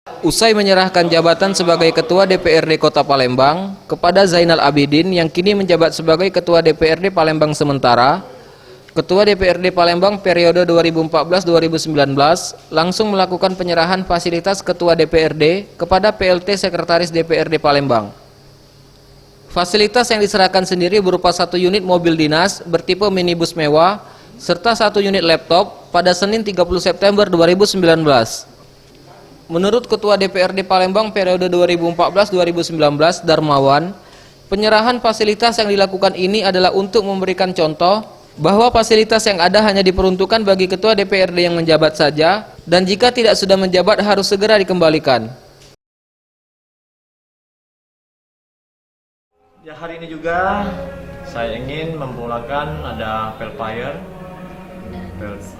Usai menyerahkan jabatan sebagai Ketua DPRD Kota Palembang kepada Zainal Abidin yang kini menjabat sebagai Ketua DPRD Palembang sementara, Ketua DPRD Palembang periode 2014-2019 langsung melakukan penyerahan fasilitas Ketua DPRD kepada PLT Sekretaris DPRD Palembang. Fasilitas yang diserahkan sendiri berupa 1 unit mobil dinas bertipe minibus mewah serta 1 unit laptop pada Senin 30 September 2019. Menurut Ketua DPRD Palembang periode 2014-2019 Darmawan, penyerahan fasilitas yang dilakukan ini adalah untuk memberikan contoh bahwa fasilitas yang ada hanya diperuntukkan bagi Ketua DPRD yang menjabat saja dan jika tidak sudah menjabat harus segera dikembalikan. Ya, hari ini juga saya ingin memulakan ada Velfire,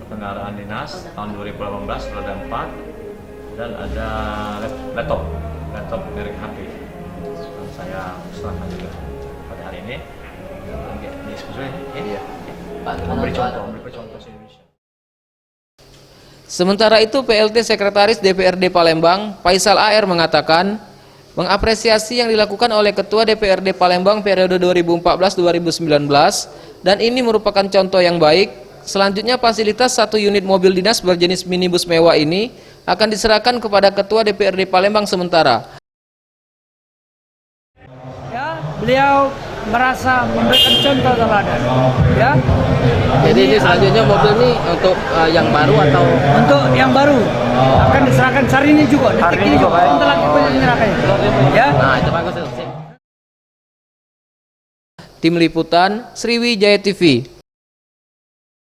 kendaraan dinas tahun 2018 roda 4, dan ada laptop merek HP. Saya serahkan juga pada hari ini. Memberi contoh Indonesia. Sementara itu PLT Sekretaris DPRD Palembang Faisal AR mengatakan mengapresiasi yang dilakukan oleh Ketua DPRD Palembang periode 2014-2019 dan ini merupakan contoh yang baik. Selanjutnya fasilitas 1 unit mobil dinas berjenis minibus mewah ini akan diserahkan kepada Ketua DPRD Palembang sementara. Ya, beliau merasa memberikan contoh teladan. Ya. Jadi ini selanjutnya mobil ini untuk yang baru atau untuk yang baru akan diserahkan hari ini juga. Detik ini juga. Sebentar lagi penyerahannya. Ya. Nah, itu bagus. Tim Liputan Sriwijaya TV.